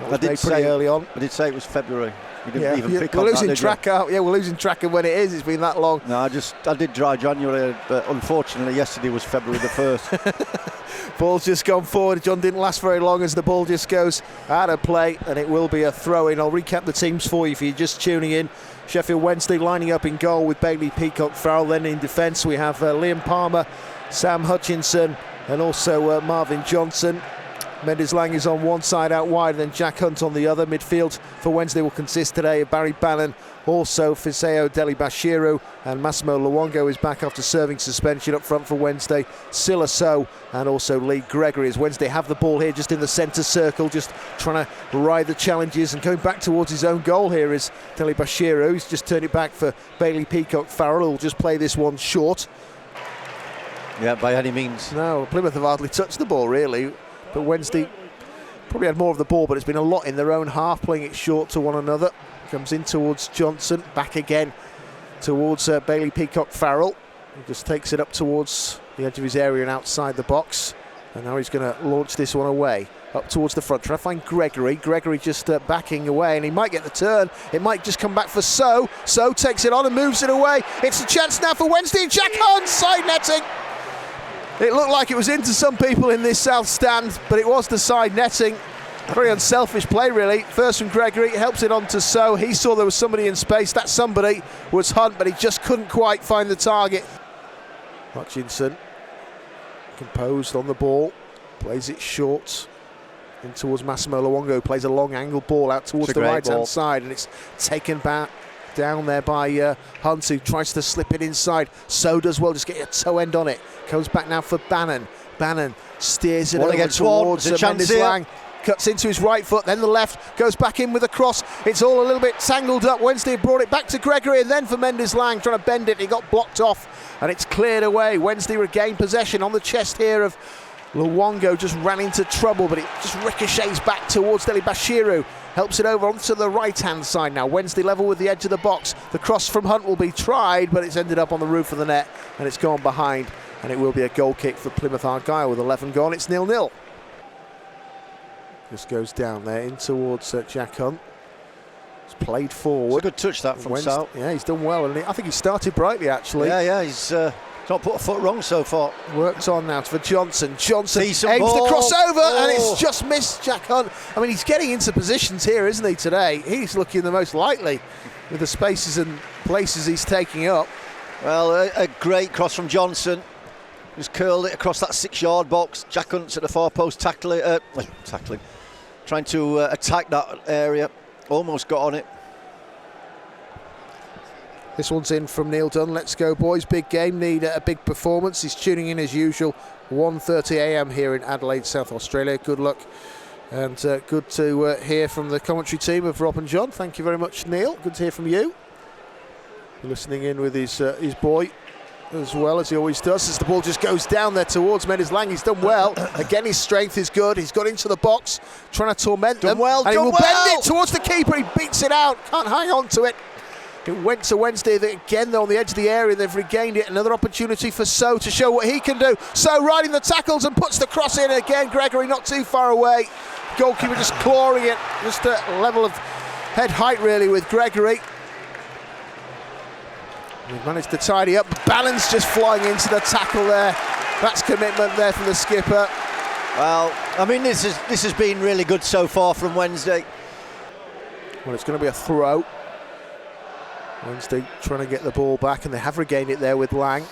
I did say early on. I did say it was February. You didn't even pick we're on losing that, track out. Yeah, we're losing track of when it is. It's been that long. No, I did dry January, but unfortunately yesterday was February the 1st. Ball's just gone forward. John didn't last very long as the ball just goes out of play, and it will be a throw-in. I'll recap the teams for you if you're just tuning in. Sheffield Wednesday lining up in goal with Bailey Peacock-Farrell. Then in defence we have Liam Palmer, Sam Hutchinson, and also Marvin Johnson. Mendes Lang is on one side out wide, and then Jack Hunt on the other. Midfield for Wednesday will consist today of Barry Bannon, also Fiseo Deli-Bashiru, and Massimo Luongo is back after serving suspension. Up front for Wednesday, Silla Sow and also Lee Gregory, as Wednesday have the ball here just in the centre circle, just trying to ride the challenges, and going back towards his own goal here is Deli-Bashiru. He's just turned it back for Bailey Peacock-Farrell, who'll just play this one short. Yeah, by any means. No, Plymouth have hardly touched the ball really. But Wednesday probably had more of the ball, but it's been a lot in their own half, playing it short to one another. Comes in towards Johnson, back again towards Bailey Peacock-Farrell. He just takes it up towards the edge of his area and outside the box. And now he's going to launch this one away, up towards the front, trying to find Gregory. Gregory just backing away, and he might get the turn. It might just come back for So. So takes it on and moves it away. It's a chance now for Wednesday. Jack Hunt, side netting. It looked like it was into some people in this south stand, but it was the side netting. Very unselfish play, really. First from Gregory, helps it on to So. He saw there was somebody in space. That somebody was Hunt, but he just couldn't quite find the target. Hutchinson, composed on the ball, plays it short in towards Massimo Luongo, plays a long angle ball out towards the right-hand side, and it's taken back down there by Hunt, who tries to slip it inside. So does well, just get a toe end on it. Comes back now for Bannon. Bannon steers it over towards Mendes Lang. Cuts into his right foot, then the left, goes back in with a cross. It's all a little bit tangled up. Wednesday brought it back to Gregory, and then for Mendes Lang, trying to bend it. He got blocked off, and it's cleared away. Wednesday regained possession on the chest here of Luongo. Just ran into trouble, but it just ricochets back towards Deli-Bashiru. Helps it over onto the right-hand side now. Wednesday level with the edge of the box. The cross from Hunt will be tried, but it's ended up on the roof of the net, and it's gone behind. And it will be a goal kick for Plymouth Argyle with 11 gone. It's 0-0. Just goes down there in towards Jack Hunt. It's played forward. It's a good touch that from Sal. Yeah, he's done well, and I think he started brightly actually. Yeah, he's not put a foot wrong so far. Worked on now for Johnson. Johnson Decent aims ball. the crossover, and it's just missed Jack Hunt. I mean, he's getting into positions here, isn't he, today? He's looking the most likely with the spaces and places he's taking up. Well, a great cross from Johnson. Just curled it across that 6-yard box. Jack Hunt's at the far post tackling, trying to attack that area. Almost got on it. This one's in from Neil Dunn. Let's go, boys. Big game. Need a big performance. He's tuning in as usual. 1:30 a.m. here in Adelaide, South Australia. Good luck. And good to hear from the commentary team of Rob and John. Thank you very much, Neil. Good to hear from you. Listening in with his boy as well, as he always does, as the ball just goes down there towards Mendes Lang. He's done well. Again, his strength is good. He's got into the box, trying to torment them. And he will bend it towards the keeper. He beats it out. Can't hang on to it. It went to Wednesday again, though, on the edge of the area. They've regained it. Another opportunity for So to show what he can do. So riding the tackles and puts the cross in again. Gregory not too far away. Goalkeeper just clawing it. Just a level of head height, really, with Gregory. We've managed to tidy up. Balance just flying into the tackle there. That's commitment there from the skipper. Well, I mean, this has been really good so far from Wednesday. Well, it's going to be a throw. Wednesday trying to get the ball back, and they have regained it there with Lang.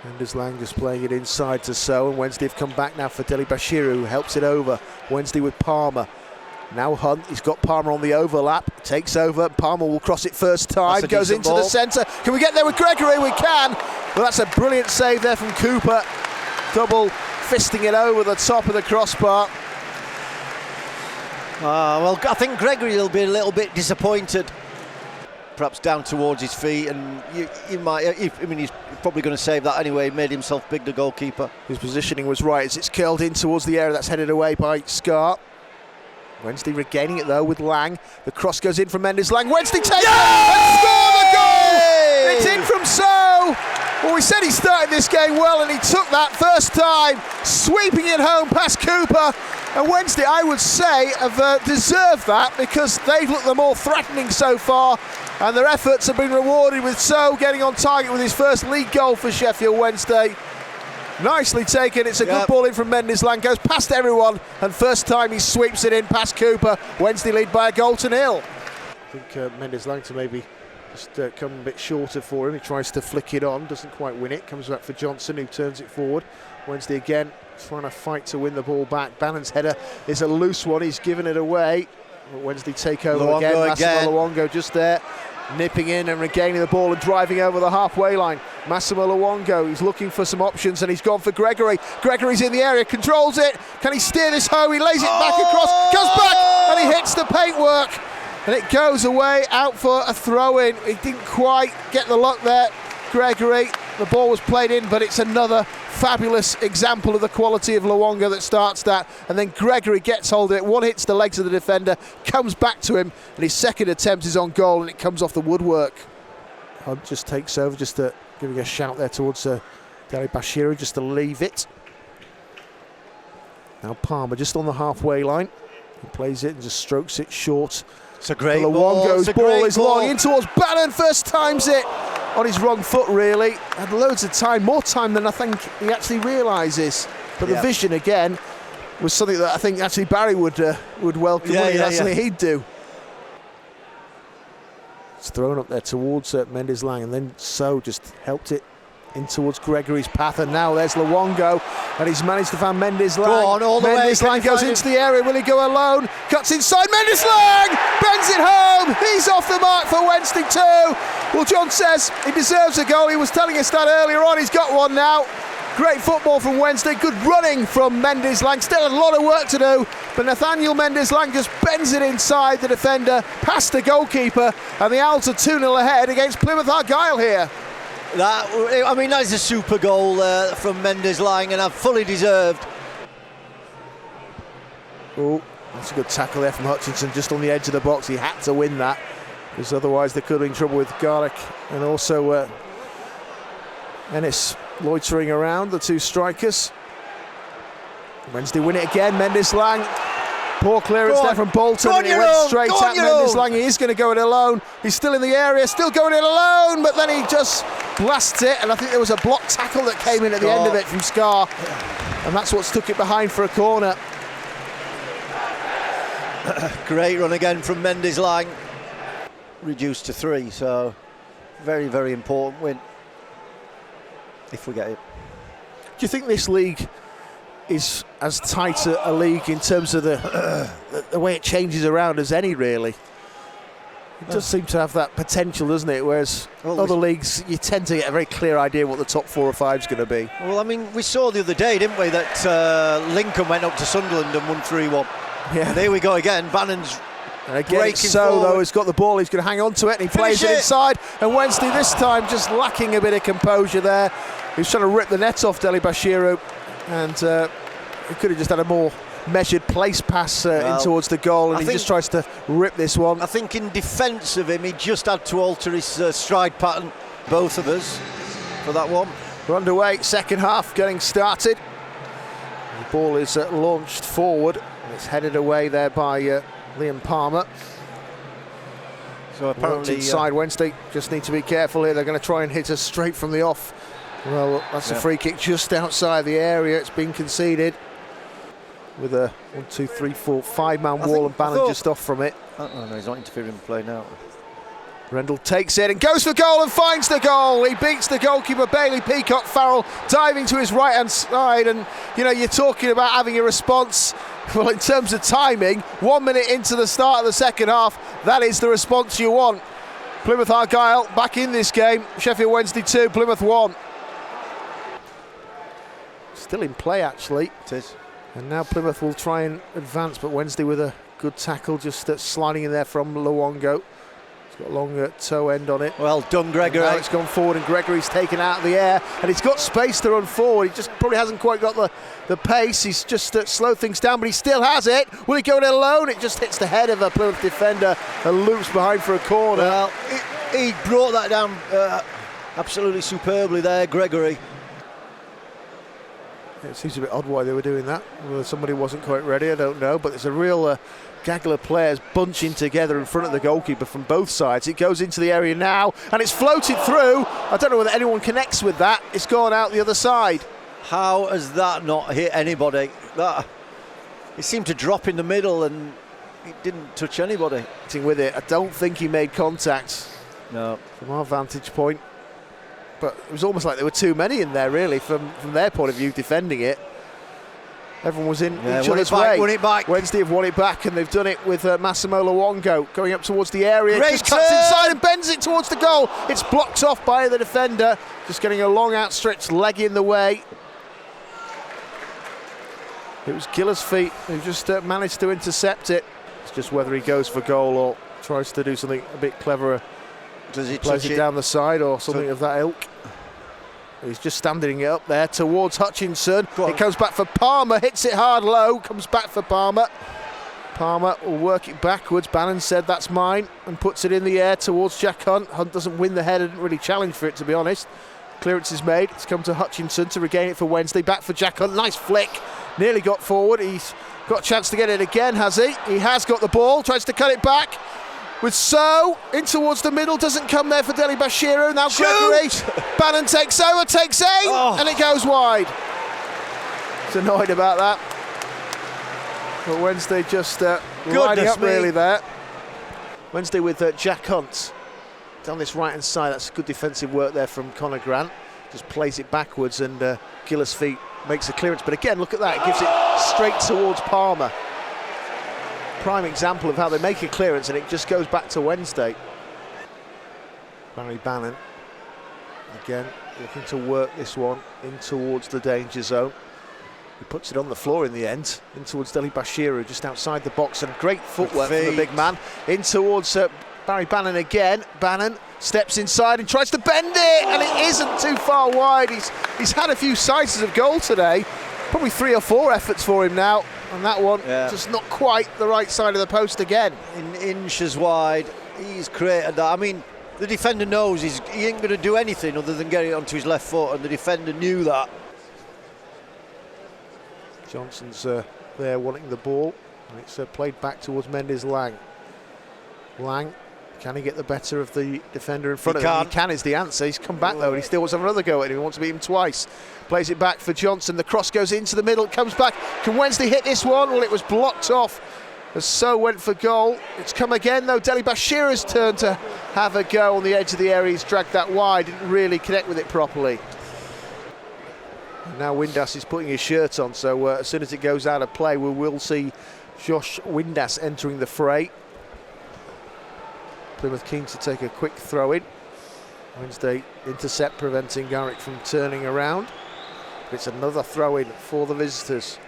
Mendes Lang just playing it inside to So, and Wednesday have come back now for Deli-Bashiru, who helps it over. Wednesday with Palmer. Now Hunt, he's got Palmer on the overlap, takes over, Palmer will cross it first time, goes into the centre. Can we get there with Gregory? We can. Well, that's a brilliant save there from Cooper. Double fisting it over the top of the crossbar. Well, I think Gregory will be a little bit disappointed. Perhaps down towards his feet, and you might. I mean, he's probably going to save that anyway. He made himself big, the goalkeeper. His positioning was right as it's curled in towards the area that's headed away by Scar. Wednesday regaining it though with Lang. The cross goes in from Mendes Lang. Wednesday takes it and score the goal! It's in from So. Well, we said he started this game well, and he took that first time, sweeping it home past Cooper. And Wednesday, I would say, have deserved that because they've looked the more threatening so far, and their efforts have been rewarded with So getting on target with his first league goal for Sheffield Wednesday. Nicely taken. It's a good ball in from Mendes-Lang, goes past everyone, and first time he sweeps it in past Cooper. Wednesday lead by a 1-0. I think Mendes-Lang to maybe just come a bit shorter for him. He tries to flick it on, doesn't quite win it. Comes back for Johnson, who turns it forward. Wednesday again trying to fight to win the ball back. Bannon's header is a loose one. He's given it away. Wednesday take over Luongo again. Massimo Luongo just there, nipping in and regaining the ball and driving over the halfway line. Massimo Luongo, he's looking for some options and he's gone for Gregory. Gregory's in the area, controls it. Can he steer this home? He lays it back across, goes back, and he hits the paintwork. And it goes away, out for a throw-in. He didn't quite get the luck there, Gregory. The ball was played in, but it's another fabulous example of the quality of Luongo that starts that. And then Gregory gets hold of it. One hits the legs of the defender, comes back to him, and his second attempt is on goal, and it comes off the woodwork. Hunt just takes over, just giving a shout there towards Deli Bashiru, just to leave it. Now Palmer just on the halfway line. He plays it and just strokes it short. It's a great ball. Luongo's ball is long in towards Bannon, first times it on his wrong foot really. Had loads of time, more time than I think he actually realises. But the vision again was something that I think actually Barry would welcome. That's something he'd do. It's thrown up there towards Mendes-Lang, and then So just helped it in towards Gregory's path, and now there's Luongo, and he's managed to find Mendes-Lang. Go on, all the way. Mendes-Lang goes into the area. Will he go alone? Cuts inside. Mendes-Lang bends it home. He's off the mark for Wednesday too. Well, John says he deserves a goal. He was telling us that earlier on. He's got one now. Great football from Wednesday. Good running from Mendes-Lang. Still a lot of work to do, but Nathaniel Mendes-Lang just bends it inside the defender, past the goalkeeper, and the Owls are 2-0 ahead against Plymouth Argyle here. That is a super goal from Mendes-Lang, and fully deserved. Oh, that's a good tackle there from Hutchinson, just on the edge of the box. He had to win that, because otherwise they could have been in trouble with Garlick and also Ennis loitering around, the two strikers. Wednesday win it again. Mendes-Lang, poor clearance there from Bolton, and it went straight at Mendes-Lang. He is going to go it alone. He's still in the area, still going it alone, but then he just blasts it, and I think there was a block tackle that came in at the end of it from Scar, and that's what stuck it behind for a corner. Great run again from Mendes-Lang. Reduced to 3, so very, very important win, if we get it. Do you think this league is as tight a league in terms of the way it changes around as any, really? It does seem to have that potential, doesn't it? Whereas other leagues, you tend to get a very clear idea what the top 4 or 5 is going to be. Well, I mean, we saw the other day, didn't we, that Lincoln went up to Sunderland and won 3-1. Yeah. There we go again. Bannon's and again, So though, he's got the ball, he's going to hang on to it, and he plays it inside. And Wednesday this time just lacking a bit of composure there. He's trying to rip the net off Deli Bashiru, and he could have just had a more measured place pass in towards the goal, and he just tries to rip this one. I think in defence of him, he just had to alter his stride pattern, both of us, for that one. We're underway, second half getting started. The ball is launched forward, and it's headed away there by Liam Palmer. So apparently inside Wednesday, just need to be careful here. They're going to try and hit us straight from the off. Well, that's a free kick just outside the area. It's been conceded with a 1, 2, 3, 4, 5-man wall, and Bannon just off from it. No, he's not interfering in play now. Rendell takes it and goes for goal and finds the goal. He beats the goalkeeper, Bailey Peacock. Farrell diving to his right-hand side, and you know, you're talking about having a response. Well, in terms of timing, 1 minute into the start of the second half, that is the response you want. Plymouth Argyle back in this game. Sheffield Wednesday 2, Plymouth 1. Still in play, actually. It is. And now Plymouth will try and advance, but Wednesday with a good tackle, just sliding in there from Luongo. He's got a long toe end on it. Well done, Gregory. And now it's gone forward, and Gregory's taken out of the air, and he's got space to run forward. He just probably hasn't quite got the pace. He's just slowed things down, but he still has it. Will he go it alone? It just hits the head of a Plymouth defender and loops behind for a corner. Well, he brought that down absolutely superbly there, Gregory. It seems a bit odd why they were doing that. Whether somebody wasn't quite ready, I don't know. But there's a real gaggle of players bunching together in front of the goalkeeper from both sides. It goes into the area now, and it's floated through. I don't know whether anyone connects with that. It's gone out the other side. How has that not hit anybody? It seemed to drop in the middle, and it didn't touch anybody. With it, I don't think he made contact. No. From our vantage point. But it was almost like there were too many in there, really, from their point of view, defending it. Everyone was in each other's way. Won it back. Wednesday have won it back, and they've done it with Massimo Luongo going up towards the area. Great just cuts turn. inside and bends it towards the goal. It's blocked off by the defender, just getting a long outstretched leg in the way. It was Gillespie who just managed to intercept it. It's just whether he goes for goal or tries to do something a bit cleverer. Does he plays touch it down the side or something of that ilk? He's just standing it up there towards Hutchinson. It comes back for Palmer, hits it hard low, comes back for Palmer. Palmer will work it backwards. Bannon said that's mine and puts it in the air towards Jack Hunt. Hunt doesn't win the header, didn't really challenge for it, to be honest. Clearance is made. It's come to Hutchinson to regain it for Wednesday. Back for Jack Hunt. Nice flick. Nearly got forward. He's got a chance to get it again, has he? He has got the ball. Tries to cut it back. With So in towards the middle, doesn't come there for Deli Bashiru. Now Gregory. Bannon takes over, takes aim, and it goes wide. He's annoyed about that. But Wednesday just lining up really there. Wednesday with Jack Hunt down this right hand side. That's good defensive work there from Conor Grant. Just plays it backwards, and Gillespie makes a clearance. But again, look at that. It gives it straight towards Palmer. Prime example of how they make a clearance and it just goes back to Wednesday. Barry Bannon again looking to work this one in towards the danger zone. He puts it on the floor in the end, in towards Deli Bashiru, just outside the box, and great footwork from the big man. In towards Barry Bannon again. Bannon steps inside and tries to bend it, and it isn't too far wide. He's had a few sizes of goal today, probably 3 or 4 efforts for him now. And that one just not quite the right side of the post again. In inches wide, he's created that. I mean, the defender knows he ain't going to do anything other than get it onto his left foot, and the defender knew that. Johnson's there wanting the ball, and it's played back towards Mendes Lang. Lang, can he get the better of the defender in front of him? He can is the answer. He's come back though, and he still wants another go at him. He wants to beat him twice. Plays it back for Johnson. The cross goes into the middle, comes back. Can Wednesday hit this one? Well, it was blocked off as So went for goal. It's come again though. Deli Bashiru's turn to have a go on the edge of the area. He's dragged that wide, didn't really connect with it properly. And now Windass is putting his shirt on, so as soon as it goes out of play, we will see Josh Windass entering the fray. Plymouth keen to take a quick throw in. Wednesday intercept preventing Garrick from turning around. It's another throw in for the visitors.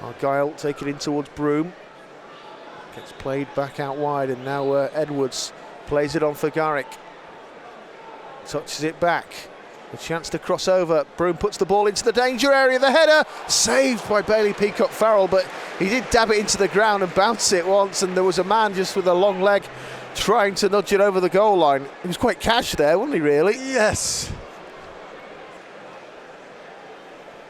Argyle taking in towards Broom. Gets played back out wide, and now Edwards plays it on for Garrick. Touches it back. A chance to cross over. Broom puts the ball into the danger area. The header saved by Bailey Peacock Farrell, but he did dab it into the ground and bounce it once, and there was a man just with a long leg trying to nudge it over the goal line. He was quite cash there, wasn't he, really? Yes.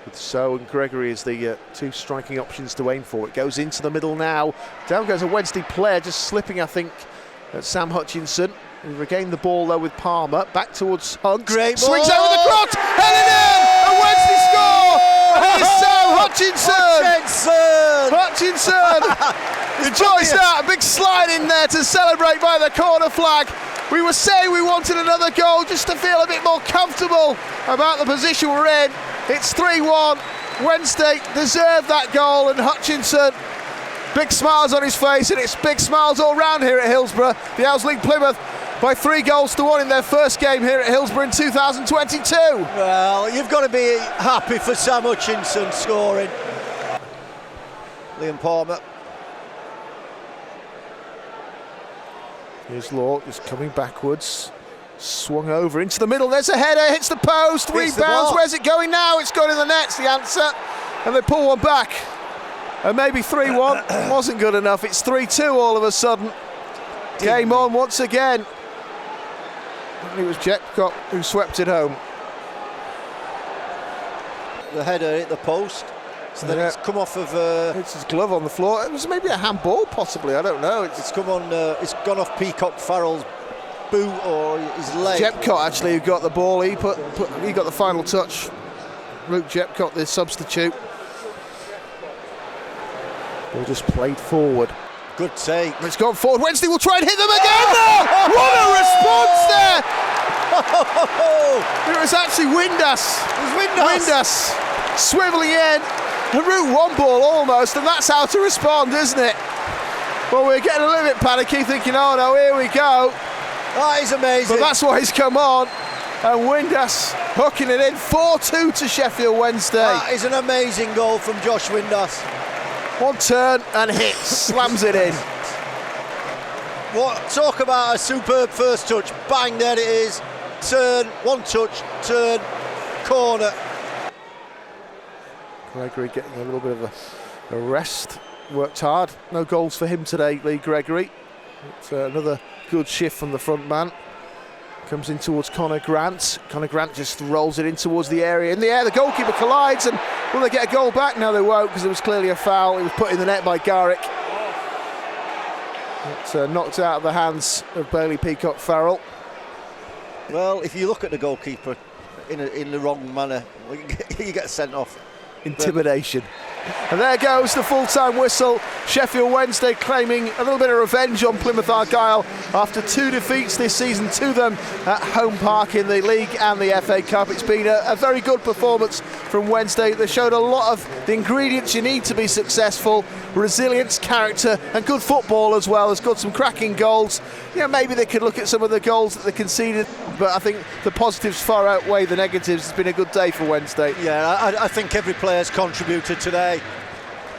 With So and Gregory as the 2 striking options to aim for. It goes into the middle now. Down goes a Wednesday player, just slipping, I think, at Sam Hutchinson. We regain the ball though with Palmer. Back towards Hunt. Great ball. Swings over the cross. Headed in! And Wednesday score! And it's Sam Hutchinson! Enjoys that. A big slide in there to celebrate by the corner flag. We were saying we wanted another goal just to feel a bit more comfortable about the position we're in. It's 3-1. Wednesday deserved that goal, and Hutchinson, big smiles on his face, and it's big smiles all round here at Hillsborough. The Owls lead Plymouth by 3-1 in their first game here at Hillsborough in 2022. Well, you've got to be happy for Sam Hutchinson scoring. Liam Palmer. Here's Law just coming backwards. Swung over into the middle. There's a header, hits the post, rebounds. Where's it going now? It's gone in the net's the answer. And they pull one back. And maybe 3-1 wasn't good enough. It's 3-2 all of a sudden. Game on once again. And it was Jetcock who swept it home. the header hit the post. So then it's come off of. It's his glove on the floor. It was maybe a handball, possibly. I don't know. It's come on. It's gone off Peacock Farrell's boot or his leg. Jepcott actually who got the ball. He got the final touch. Luke Jepcott, the substitute. Ball just played forward. Good take. It's gone forward. Wednesday will try and hit them again. No! What a response there! It was actually Windass. Windass swivelling in. A Route 1 ball almost, and that's how to respond, isn't it? Well, we're getting a little bit panicky, thinking, oh no, here we go. That is amazing. But that's why he's come on. And Windass hooking it in. 4-2 to Sheffield Wednesday. That is an amazing goal from Josh Windass. One turn and hit, slams it in. What, talk about a superb first touch. Bang, there it is. Turn, one touch, turn, corner. Gregory getting a little bit of a rest. Worked hard. No goals for him today, Lee Gregory. It's another good shift from the front man. Comes in towards Connor Grant. Connor Grant just rolls it in towards the area. In the air, the goalkeeper collides, and will they get a goal back? No, they won't, because it was clearly a foul. It was put in the net by Garrick. It's knocked out of the hands of Bailey Peacock Farrell. Well, if you look at the goalkeeper in the wrong manner, you get sent off. Intimidation. And there goes the full-time whistle. Sheffield Wednesday claiming a little bit of revenge on Plymouth Argyle after 2 defeats this season to them at home park in the league and the FA Cup. It's been a very good performance from Wednesday. They showed a lot of the ingredients you need to be successful: resilience, character, and good football as well. Has got some cracking goals. You know, maybe they could look at some of the goals that they conceded, but I think the positives far outweigh the negatives. It's been a good day for Wednesday. Yeah, I think every player's contributed today.